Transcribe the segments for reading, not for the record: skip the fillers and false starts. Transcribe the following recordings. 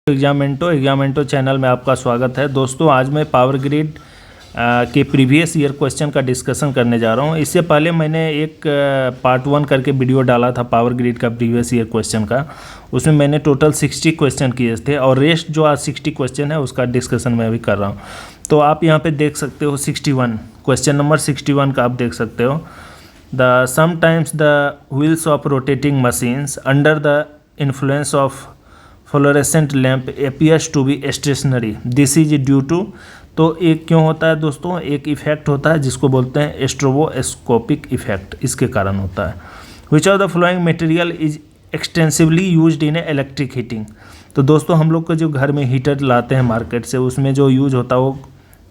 एग्जामेंटो channel में आपका स्वागत है। दोस्तों आज मैं पावर ग्रिड के प्रीवियस ईयर क्वेश्चन का डिस्कशन करने जा रहा हूं। इससे पहले मैंने एक पार्ट 1 करके वीडियो डाला था पावर ग्रिड का प्रीवियस ईयर क्वेश्चन का। उसमें मैंने टोटल 60 क्वेश्चन किए थे और रेस्ट जो आज 60 क्वेश्चन है उसका डिस्कशन मैं अभी कर रहा हूँ। तो आप यहाँ पे देख सकते हो 61 क्वेश्चन नंबर 61 का आप देख सकते हो। The sometimes the wheels of rotating machines under the influence of fluorescent lamp appears to be stationary, this is due to. तो एक क्यों होता है दोस्तों, एक इफेक्ट होता है जिसको बोलते हैं स्ट्रोबोस्कोपिक इफेक्ट, इसके कारण होता है। विच of the following material is extensively used in electric heating. तो दोस्तों हम लोग को जो घर में हीटर लाते हैं मार्केट से उसमें जो यूज होता है वो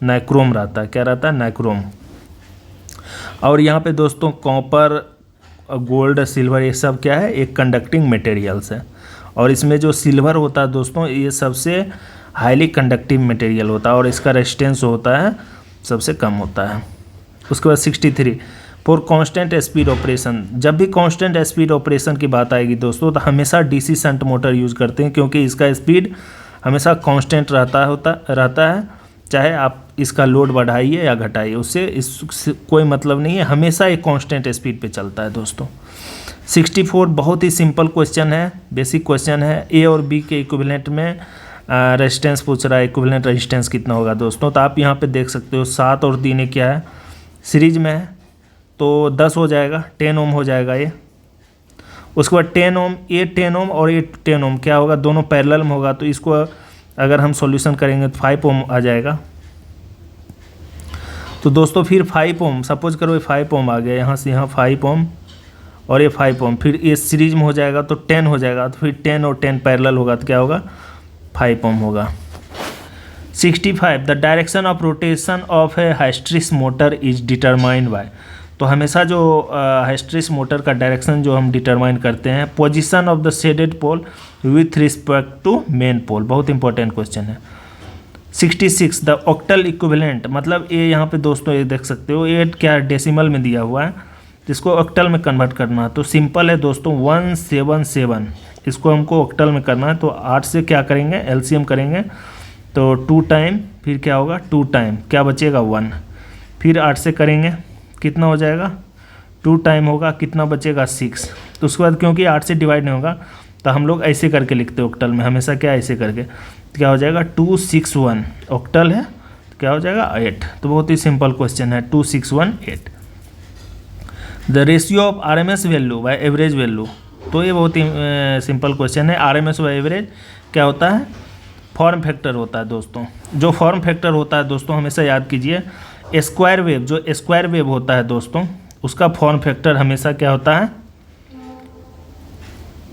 नाइक्रोम रहता है। क्या रहता है? नाइक्रोम। और यहाँ पे दोस्तों कॉपर, गोल्ड, सिल्वर ये सब क्या है, एक कंडक्टिंग मटेरियल्स है। और इसमें जो सिल्वर होता है दोस्तों ये सबसे हाईली कंडक्टिव मटेरियल होता है और इसका रेजिस्टेंस होता है सबसे कम होता है। उसके बाद 63 फॉर कांस्टेंट स्पीड ऑपरेशन। जब भी कांस्टेंट स्पीड ऑपरेशन की बात आएगी दोस्तों तो हमेशा डीसी शंट मोटर यूज़ करते हैं, क्योंकि इसका स्पीड हमेशा कांस्टेंट रहता है। चाहे आप इसका लोड बढ़ाइए या घटाइए, उससे कोई मतलब नहीं है, हमेशा एक कांस्टेंट स्पीड पे चलता है दोस्तों। 64 बहुत ही सिंपल क्वेश्चन है, बेसिक क्वेश्चन है। ए और बी के इक्विवेलेंट में रेजिस्टेंस पूछ रहा है, इक्विवेलेंट रेजिस्टेंस कितना होगा दोस्तों। तो आप यहाँ पे देख सकते हो 7 और 3 क्या है, सीरीज में है तो 10 हो जाएगा, 10 ओम हो जाएगा ये। उसके बाद 10 ओम, ये 10 ओम और ये 10 ओम क्या होगा, दोनों पैरेलल में होगा। तो इसको अगर हम सॉल्यूशन करेंगे तो 5 ओम आ जाएगा। तो दोस्तों फिर 5 ओम, सपोज करो ये 5 ओम आ गया, यहाँ से यहाँ 5 ओम और ये 5 ओम, फिर ये सीरीज में हो जाएगा तो 10 हो जाएगा। तो फिर 10 और 10 पैरेलल होगा तो क्या होगा, 5 ओम होगा। 65 the direction of rotation of a hysteresis motor is determined by. तो हमेशा जो हाइस्ट्रिक्स मोटर का डायरेक्शन जो हम डिटरमाइन करते हैं, position of the shaded pole with respect to main pole. बहुत इंपॉर्टेंट क्वेश्चन है। 66 द ऑक्टल इक्विवेलेंट, मतलब ये यहाँ पे दोस्तों ये देख सकते हो 8 क्या डेसिमल में दिया हुआ है, जिसको ऑक्टल में कन्वर्ट करना है। तो सिंपल है दोस्तों 177, इसको हमको ऑक्टल में करना है। तो 8 से क्या करेंगे, एलसीएम करेंगे तो 2 टाइम, फिर क्या होगा 2 टाइम, क्या बचेगा 1, फिर 8 से करेंगे कितना हो जाएगा 2 टाइम होगा, कितना बचेगा 6। तो उसके बाद क्योंकि 8 से डिवाइड नहीं होगा तो हम लोग ऐसे करके लिखते हैं ऑक्टल में, हमेशा क्या ऐसे करके। तो क्या हो जाएगा 261, ऑक्टल है तो क्या हो जाएगा 8। तो बहुत ही सिंपल क्वेश्चन है 2618। The ratio of RMS value by average value. तो ये बहुत ही सिंपल क्वेश्चन है। आरएमएस बाय एवरेज क्या होता है, फॉर्म फैक्टर होता है दोस्तों। जो फॉर्म फैक्टर होता है दोस्तों हमेशा याद कीजिए, स्क्वायर वेव, जो स्क्वायर वेव होता है दोस्तों उसका फॉर्म फैक्टर हमेशा क्या होता है,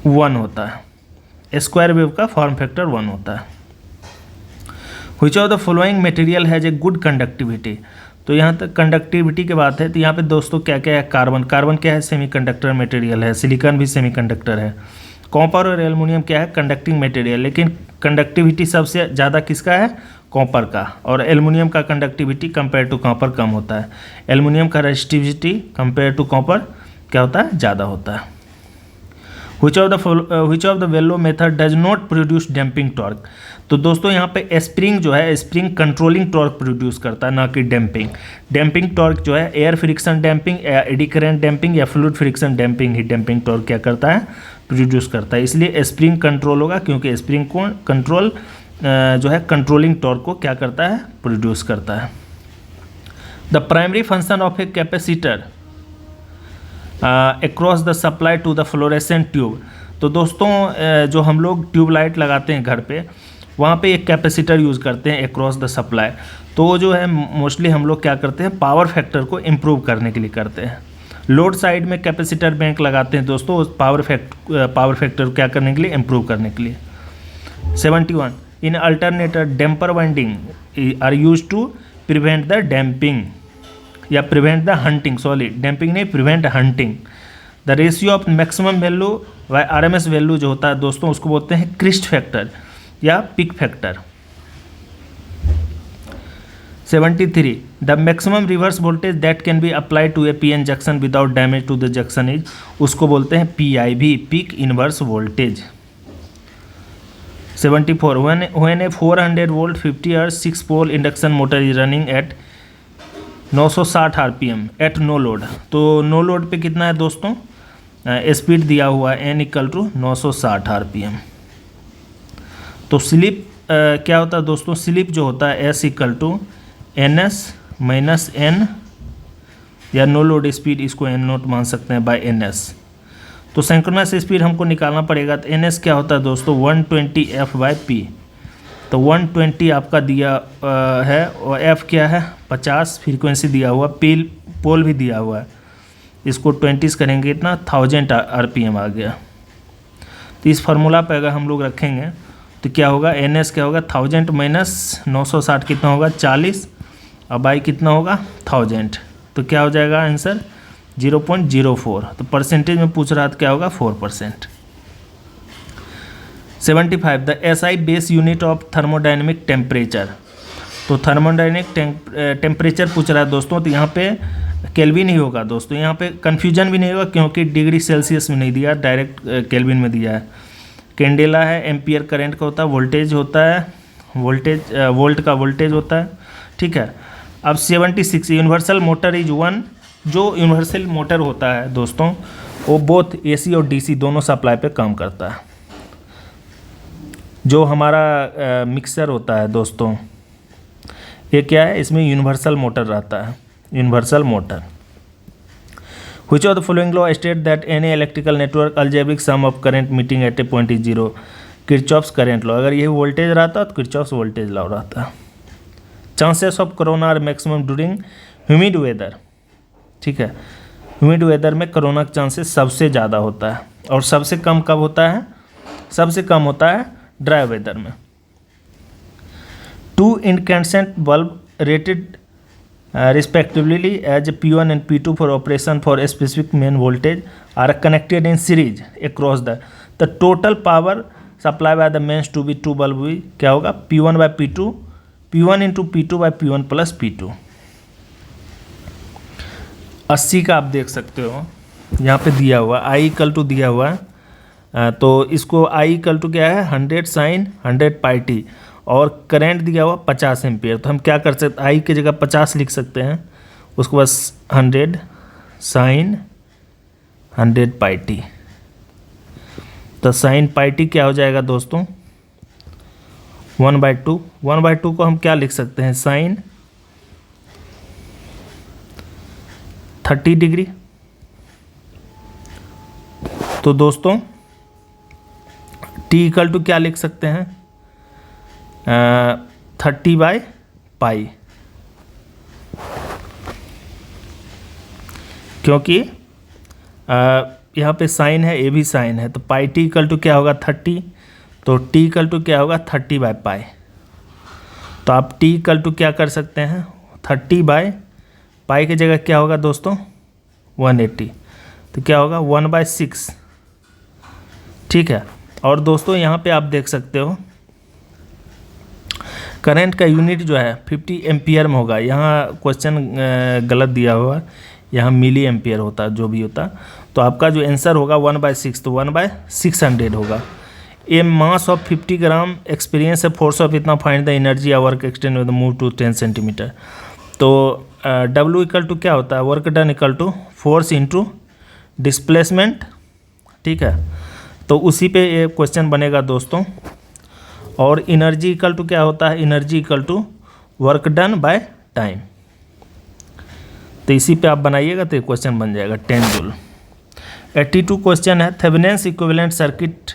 1 होता है। स्क्वायर वेव का फॉर्म फैक्टर 1 होता है। Which of the following material has a good conductivity. तो यहाँ तक कंडक्टिविटी की बात है तो यहाँ पे दोस्तों क्या क्या है, कार्बन क्या है, सेमीकंडक्टर मटेरियल है, सिलिकॉन भी सेमीकंडक्टर है। कॉपर और एल्युमिनियम क्या है, कंडक्टिंग मटेरियल, लेकिन कंडक्टिविटी सबसे ज़्यादा किसका है, कॉपर का। और एल्युमिनियम का कंडक्टिविटी कंपेयर टू कॉपर कम होता है। एल्युमिनियम का रेजिस्टिविटी कंपेयर टू कॉपर क्या होता है, ज़्यादा होता है। which of the वेलो method does not produce damping torque. तो दोस्तों यहाँ पे स्प्रिंग जो है, स्प्रिंग कंट्रोलिंग टॉर्क प्रोड्यूस करता है, ना कि डैम्पिंग। डैम्पिंग टॉर्क जो है एयर फ्रिक्शन डैम्पिंग या एडी करंट डैम्पिंग या फ्लूइड फ्रिक्शन डैम्पिंग ही डैम्पिंग टॉर्क क्या करता है, प्रोड्यूस करता है। इसलिए स्प्रिंग कंट्रोल होगा, क्योंकि स्प्रिंग को कंट्रोल जो है कंट्रोलिंग टॉर्क को क्या करता है, प्रोड्यूस करता है। The primary function of a capacitor across the supply to the fluorescent tube. तो दोस्तों जो हम लोग ट्यूब लाइट लगाते हैं घर पे, वहाँ पे एक कैपेसिटर यूज़ करते हैं अक्रॉस द सप्लाई। तो जो है मोस्टली हम लोग क्या करते हैं, पावर फैक्टर को इम्प्रूव करने के लिए करते हैं। लोड साइड में कैपेसिटर बैंक लगाते हैं दोस्तों उस पावर फैक्टर क्या करने के लिए, इम्प्रूव करने के लिए। 71 in alternator damper winding are use to prevent the damping या prevent the hunting, sorry damping नहीं, prevent hunting. The ratio of maximum value by RMS value जो होता है दोस्तों उसको बोलते हैं क्रिस्ट फैक्टर या peak factor. 73 the maximum reverse voltage that can be applied to a PN junction without damage to the junction is, उसको बोलते हैं PIV, peak inverse voltage. 74 when a 400 volt 50 hertz 6 pole induction motor is running at 960 rpm at no load। तो no load पे कितना है दोस्तों, speed दिया हुआ है n इक्वल टू 960 rpm। तो स्लिप क्या होता है दोस्तों, स्लिप जो होता है s equal to ns minus n, या नो लोड स्पीड इसको n नोट मान सकते हैं बाय ns। तो सिंक्रोनस स्पीड हमको निकालना पड़ेगा, तो ns क्या होता है दोस्तों 120 f बाई पी। तो 120 आपका दिया है और f क्या है 50 फ्रीक्वेंसी दिया हुआ, पोल भी दिया हुआ है, इसको 20 करेंगे इतना 1000 rpm आ गया। तो इस फार्मूला पे अगर हम लोग रखेंगे तो क्या होगा, ns क्या होगा 1000 माइनस 960 कितना होगा 40 और बाई कितना होगा 1000, तो क्या हो जाएगा आंसर 0.04। तो परसेंटेज में पूछ रहा था क्या होगा 4%। 75 the SI base unit of thermodynamic temperature. तो थर्मोडाइनमिक टेम्परेचर पूछ रहा है दोस्तों, तो यहाँ पे केल्विन ही होगा दोस्तों, यहाँ पे कन्फ्यूजन भी नहीं होगा क्योंकि डिग्री सेल्सियस में नहीं दिया, डायरेक्ट केल्विन में दिया है। कैंडेला है, एम्पियर करंट का होता है, वोल्टेज होता है, वोल्ट का वोल्टेज होता है, ठीक है। अब 76 यूनिवर्सल मोटर इज वन। जो यूनिवर्सल मोटर होता है दोस्तों वो बोथ AC और DC दोनों सप्लाई पे काम करता है। जो हमारा मिक्सर होता है दोस्तों, ये क्या है, इसमें यूनिवर्सल मोटर रहता है, universal motor. Which of the following law state that any electrical network algebraic sum of current meeting at a point is zero? Kirchhoff's current law. अगर यही वोल्टेज रहता तो किरचॉफ्स वोल्टेज लॉ रहता। Chances of corona are maximum during humid weather, ठीक है। Humid weather में corona का chances सबसे ज़्यादा होता है, और सबसे कम कब होता है, सबसे कम होता है ड्राई वेदर में। 2 incandescent bulb rated respectively as P1 and P2 for operation for a specific main voltage are connected in series across the total power supply by the mains to be 2 bulb भी क्या होगा P1 by P2, P1 into P2 by P1 plus P2। 80 का आप देख सकते हो यहाँ पे दिया हुआ I इक्वल टू दिया हुआ है, तो इसको I इक्वल टू क्या है 100 साइन 100 पाई टी, और करंट दिया हुआ 50 एम्पियर। तो हम क्या कर सकते हैं, I की जगह 50 लिख सकते हैं, उसको बस 100 साइन 100 पाई टी। तो साइन पाई टी क्या हो जाएगा दोस्तों 1/2। 1/2 को हम क्या लिख सकते हैं, साइन 30 डिग्री। तो दोस्तों T इक्वल टू क्या लिख सकते हैं 30/पाई, क्योंकि यहाँ पे साइन है, ये भी साइन है, तो पाई टी इक्वल टू क्या होगा 30, तो T इक्वल टू क्या होगा 30/पाई। तो आप T इक्वल टू क्या कर सकते हैं 30/पाई की जगह क्या होगा दोस्तों 180, तो क्या होगा 1/6, ठीक है। और दोस्तों यहाँ पे आप देख सकते हो करंट का यूनिट जो है 50 एम्पियर में होगा। यहाँ क्वेश्चन गलत दिया हुआ, यहाँ मिली एम्पियर होता जो भी होता, तो आपका जो आंसर होगा 1/6, तो 1/600 होगा। A mass of 50 gram experience है फोर्स ऑफ इतना फाइंड द एनर्जी या work extend with move to 10 centimetre. तो W इक्वल टू क्या होता है work done equal to force into displacement, ठीक है। तो उसी पे ये क्वेश्चन बनेगा दोस्तों। और एनर्जी इक्वल टू क्या होता है, energy equal to work done by time. तो इसी पे आप बनाइएगा तो ये क्वेश्चन बन जाएगा 10 जूल। 82 क्वेश्चन है थेवेनिन्स इक्विवेलेंट सर्किट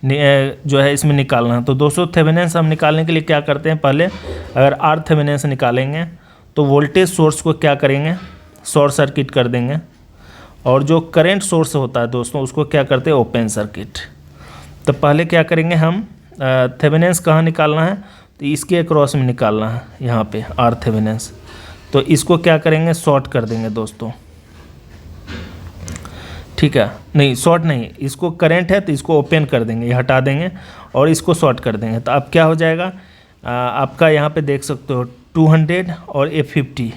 जो है इसमें निकालना है। तो दोस्तों थेवेनिन्स हम निकालने के लिए क्या करते हैं, पहले अगर आर थेवेनिन्स निकालेंगे तो वोल्टेज सोर्स को क्या करेंगे शॉर्ट सर्किट कर देंगे, और जो करंट सोर्स होता है दोस्तों उसको क्या करते हैं ओपन सर्किट। तो पहले क्या करेंगे हम थेवेनिन्स कहाँ निकालना है, तो इसके अक्रॉस में निकालना है, यहाँ पे आर थेवेनिन्स। तो इसको क्या करेंगे शॉर्ट कर देंगे दोस्तों, ठीक है। नहीं शॉर्ट नहीं, इसको करंट है तो इसको ओपन कर देंगे, ये हटा देंगे और इसको शॉर्ट कर देंगे। तो अब क्या हो जाएगा आपका यहाँ पे देख सकते हो 200 और ये 50,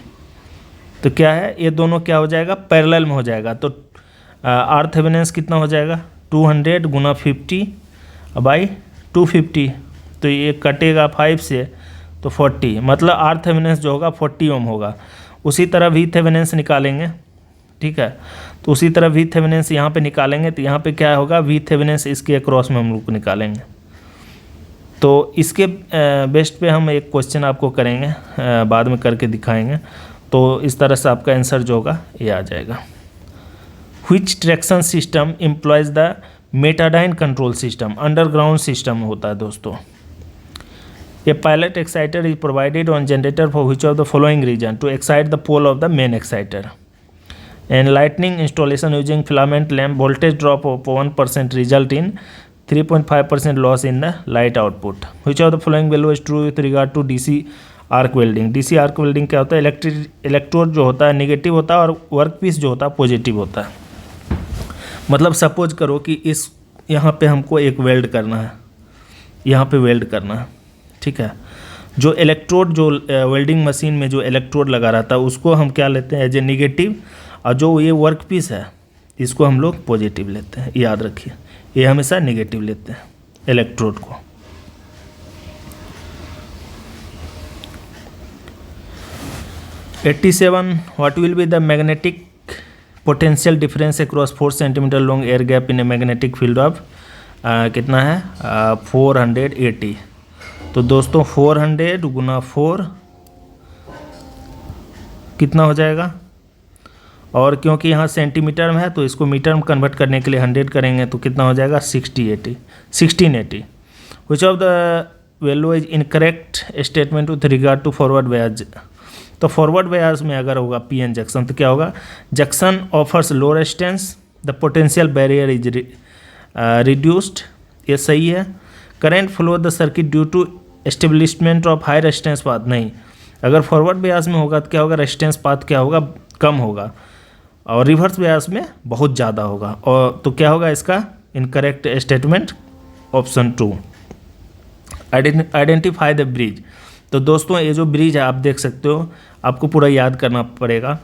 तो क्या है ये दोनों क्या हो जाएगा पैरेलल में हो जाएगा। तो आर थेवेनिन्स कितना हो जाएगा 200 गुना 50 बाई 250 तो ये कटेगा 5 से तो 40, मतलब आर थेवेनिन जो होगा 40 ओम होगा। उसी तरह वी थेवेनिन निकालेंगे, ठीक है। तो उसी तरह वी थेवेनिन यहाँ पे निकालेंगे तो यहाँ पे क्या होगा, वी थेवेनिन इसके अक्रॉस में हम लोग निकालेंगे। तो इसके बेस्ट पे हम एक क्वेश्चन आपको करेंगे, बाद में करके दिखाएंगे। तो इस तरह से आपका आंसर जो होगा ये आ जाएगा। Which traction system employs the metadyne control system, underground system होता है दोस्तों। A pilot exciter is provided on generator for which of the following reason to excite the pole of the main exciter. And lighting installation using filament lamp voltage drop of 1% result in 3.5% loss in the light output. Which of the following value is true with regard to DC arc welding. DC arc welding क्या होता है, electrode जो होता है negative होता है और workpiece जो होता है पॉजिटिव होता है। मतलब सपोज करो कि इस यहाँ पे हमको एक वेल्ड करना है, यहाँ पे वेल्ड करना है, ठीक है। जो इलेक्ट्रोड जो वेल्डिंग मशीन में जो इलेक्ट्रोड लगा रहता है उसको हम क्या लेते हैं एज ए निगेटिव, और जो ये वर्क पीस है इसको हम लोग पॉजिटिव लेते हैं। याद रखिए, ये हमेशा निगेटिव लेते हैं इलेक्ट्रोड को। What will be the magnetic potential difference across 4 centimetre long air gap in a magnetic field of कितना है 480। तो दोस्तों 400 गुना 4 कितना हो जाएगा, और क्योंकि यहाँ सेंटीमीटर में है तो इसको मीटर में कन्वर्ट करने के लिए 100 करेंगे तो कितना हो जाएगा 1680। Which of the value is incorrect statement with regard to forward bias. तो फॉरवर्ड बायस में अगर होगा पी एन जंक्शन तो क्या होगा, junction offers low resistance, the potential barrier is reduced, ये सही है। Current flow the circuit due to establishment of high resistance path, नहीं। अगर फॉरवर्ड बायस में होगा तो क्या होगा, रेजिस्टेंस पाथ क्या होगा, कम होगा, और रिवर्स बायस में बहुत ज़्यादा होगा। और तो क्या होगा इसका incorrect statement option 2। Identify the bridge. तो दोस्तों ये जो ब्रिज है आप देख सकते हो, आपको पूरा याद करना पड़ेगा।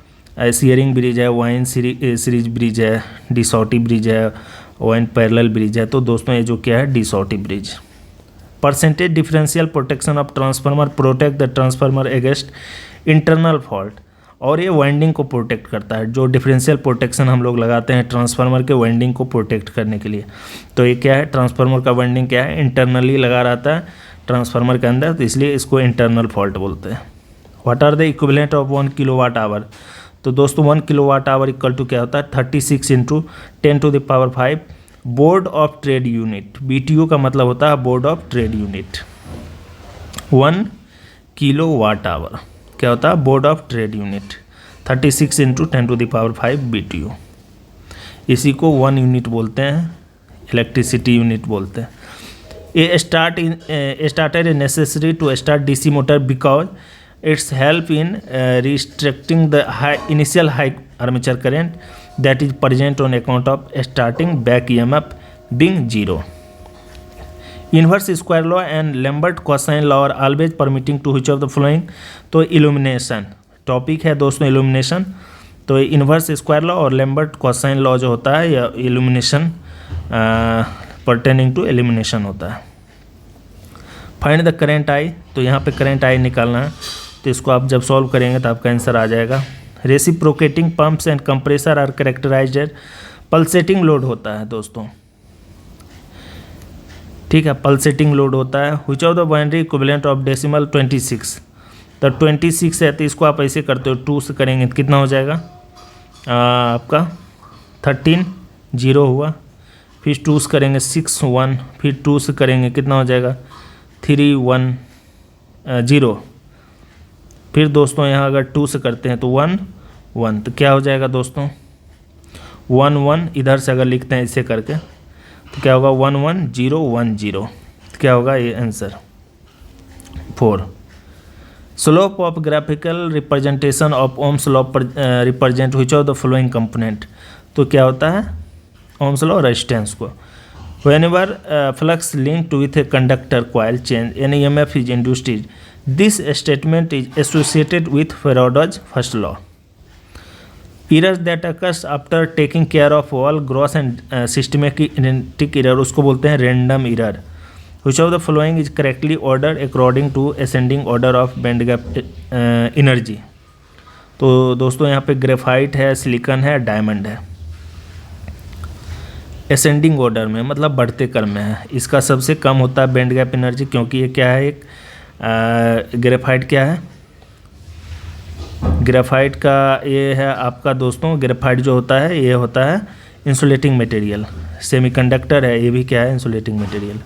सीयरिंग ब्रिज है, वाइन सीरीज ब्रिज है, डिसॉटी ब्रिज है, वाइन पैरेलल ब्रिज है। तो दोस्तों ये जो क्या है de Sauty bridge. Percentage differential protection of transformer protect the transformer against internal fault, और ये वाइंडिंग को प्रोटेक्ट करता है। जो डिफरेंशियल प्रोटेक्शन हम लोग लगाते हैं ट्रांसफार्मर के वाइंडिंग को प्रोटेक्ट करने के लिए, तो ये क्या है, ट्रांसफार्मर का वाइंडिंग क्या है, इंटरनली लगा रहता है ट्रांसफार्मर के अंदर, तो इसलिए इसको इंटरनल फॉल्ट बोलते हैं। What are the equivalent of 1 kilowatt hour. तो दोस्तों 1 किलोवाट आवर इक्वल टू क्या होता है 36 × 10⁵ board of trade unit. BTU का मतलब होता है board of trade unit. 1 kilowatt our क्या होता है, board of trade unit. 36 × 10⁵ BTU, इसी को 1 यूनिट बोलते हैं, इलेक्ट्रिसिटी यूनिट बोलते हैं। A starter is necessary to start DC motor because its help in restricting the initial high armature current that is present on account of starting back EMF being 0. Inverse square law and Lambert cosine law are always permitting to which of the following। तो illumination topic है दोस्तों, illumination। तो inverse square law और Lambert cosine law जो होता है या illumination pertaining to elimination होता है। फाइंड द करेंट आई। तो यहाँ पे करेंट आई निकालना है, तो इसको आप जब सॉल्व करेंगे तो आपका आंसर आ जाएगा। Reciprocating pumps and compressor are characterised as pulsating load होता है दोस्तों, ठीक है, पल्सेटिंग लोड होता है। Which of the binary equivalent of decimal 26। तो 26 है तो इसको आप ऐसे करते हो 2 से करेंगे तो कितना हो जाएगा आपका 13 0 हुआ, फिर 2 से करेंगे 6 1, फिर 2 से करेंगे कितना हो जाएगा 3 1 0। फिर दोस्तों यहाँ अगर 2 से करते हैं तो 1 1, तो क्या हो जाएगा दोस्तों 1 1, इधर से अगर लिखते हैं इसे करके तो क्या होगा 1 1 0 1 0, तो क्या होगा ये answer 4। Slope of graphical representation of Ohm's law represent which of the following component. तो क्या होता है ओम्स लॉ रेजिस्टेंस को। Whenever flux linked with a conductor coil change an EMF is induced, this statement is associated with Faraday's first law. Errors that occurs after taking care of all gross and systematic error उसको बोलते हैं random error, which of the following is correctly order according to ascending order of band gap energy. तो दोस्तों यहाँ पे graphite है, silicon है, diamond है। असेंडिंग ऑर्डर में मतलब बढ़ते क्रम में है। इसका सबसे कम होता है बैंड गैप एनर्जी, क्योंकि ये क्या है, एक ग्रेफाइट क्या है, ग्रेफाइट का ये है आपका दोस्तों, ग्रेफाइट जो होता है ये होता है इंसुलेटिंग मटेरियल। सेमीकंडक्टर है, ये भी क्या है, insulating material.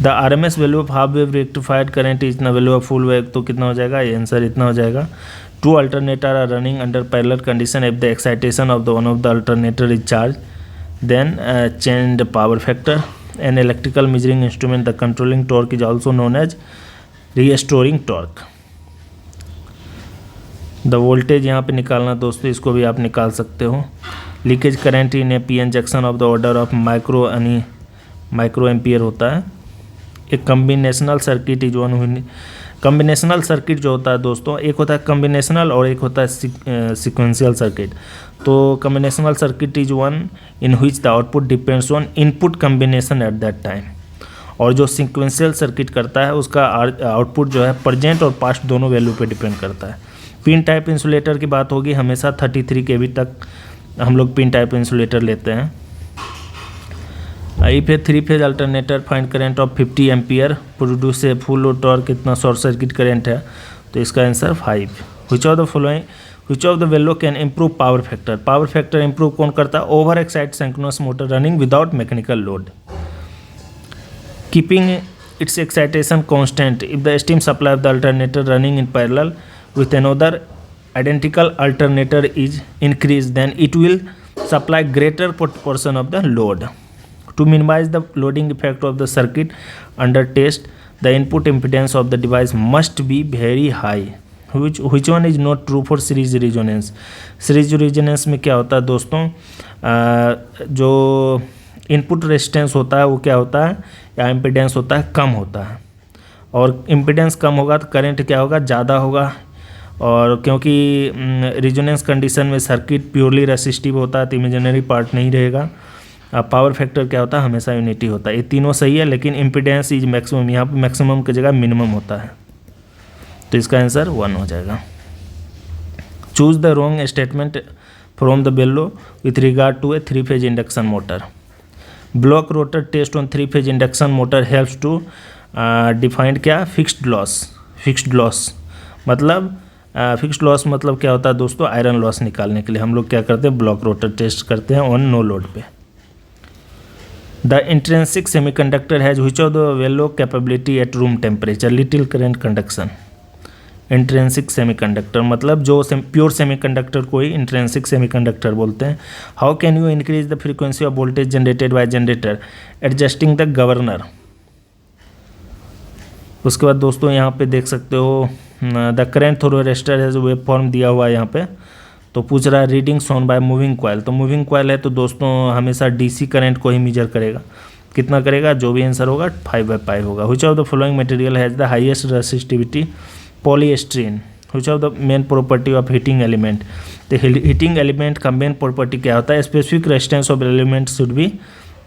The RMS value of half wave rectified current is इतना, वैल्यू ऑफ फुल वेव तो कितना हो जाएगा, ये आंसर इतना हो जाएगा। Two alternator are running under parallel condition if the excitation of the one of the alternator is charge then change the power factor. An electrical measuring instrument the controlling torque is also known as restoring torque. The voltage यहाँ पे निकालना दोस्तों, इसको भी आप निकाल सकते हो। Leakage current in A PN junction of the order of micro ampere होता है। एक combinational circuit is one. Combinational circuit जो होता है दोस्तों, एक होता है कम्बिनेशनल और एक होता है सिक्वेंशियल सर्किट। तो combinational circuit is one in which the output depends on input combination at that time. और जो सिक्वेंशियल सर्किट करता है उसका आउटपुट जो है प्रेजेंट और पास्ट दोनों वैल्यू पे डिपेंड करता है। पिन टाइप इंसुलेटर की बात होगी, हमेशा 33 kV तक हम लोग पिन टाइप इंसुलेटर लेते हैं। If A 3 phase alternator find current of 50 ampere produce a full load torque, कितना शॉर्ट सर्किट करंट है, तो इसका answer 5। Which of the following, which of the value can improve power factor. Power factor improve कौन करता है, over excite synchronous motor running without mechanical load, keeping it's excitation constant if the steam supply of the alternator running in parallel with another identical alternator is increased, then it will supply greater portion of the load. To minimize the loading effect of the circuit under test, the input impedance of the device must be very high. Which one is not true for series resonance? Series resonance में क्या होता है दोस्तों, जो input resistance होता है वो क्या होता है, या इम्पिडेंस होता है, कम होता है। और इम्पिडेंस कम होगा तो करंट क्या होगा, ज़्यादा होगा। और क्योंकि रिजोनेंस कंडीशन में सर्किट प्योरली रेसिस्टिव होता है तो इमेजिनरी पार्ट नहीं रहेगा। पावर फैक्टर क्या होता है, हमेशा यूनिटी होता है। ये तीनों सही है, लेकिन इम्पिडेंस इज मैक्सिमम, यहाँ पे मैक्सिमम की जगह मिनिमम होता है, तो इसका आंसर 1 हो जाएगा। Choose the wrong statement from the below with regard to a 3 phase induction motor. Block rotor test on 3 phase induction motor helps to defined क्या, फिक्स्ड लॉस। फिक्स्ड लॉस मतलब फिक्स्ड लॉस मतलब क्या होता है दोस्तों, iron loss निकालने के लिए हम लोग क्या करते हैं, ब्लॉक रोटर टेस्ट करते हैं ऑन नो लोड पे। The intrinsic semiconductor has which of the value capability at room temperature, little current conduction. Intrinsic semiconductor मतलब जो प्योर सेमीकंडक्टर को ही इंट्रेंसिक सेमीकंडक्टर बोलते हैं। How can you increase the frequency of voltage generated by generator, adjusting the governor. उसके बाद दोस्तों यहाँ पे देख सकते हो द करेंट थ्रू रेजिस्टर है, जो वेव फॉर्म दिया हुआ है यहाँ पे। तो पूछ रहा है reading shown by moving coil, तो मूविंग कॉइल है तो दोस्तों हमेशा डीसी करंट को ही मेजर करेगा। कितना करेगा, जो भी आंसर होगा 5/5 होगा। Which of the following material has the highest resistivity, polystyrene. Which of the main property of heating element, तो हीटिंग एलिमेंट का मेन प्रॉपर्टी क्या होता है, specific resistance of element should be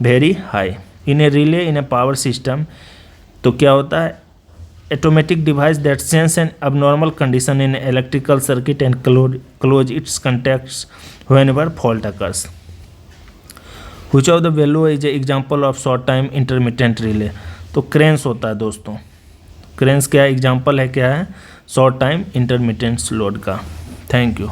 very high. In A relay in A power system, तो क्या होता है, automatic device that sense an abnormal condition in electrical circuit and close its contacts whenever fault occurs. Which of the value is an example of short time intermittent relay? तो क्रेंस होता है दोस्तों। क्रेंस क्या example है, क्या है, शॉर्ट टाइम इंटरमिटेंट लोड का। Thank you.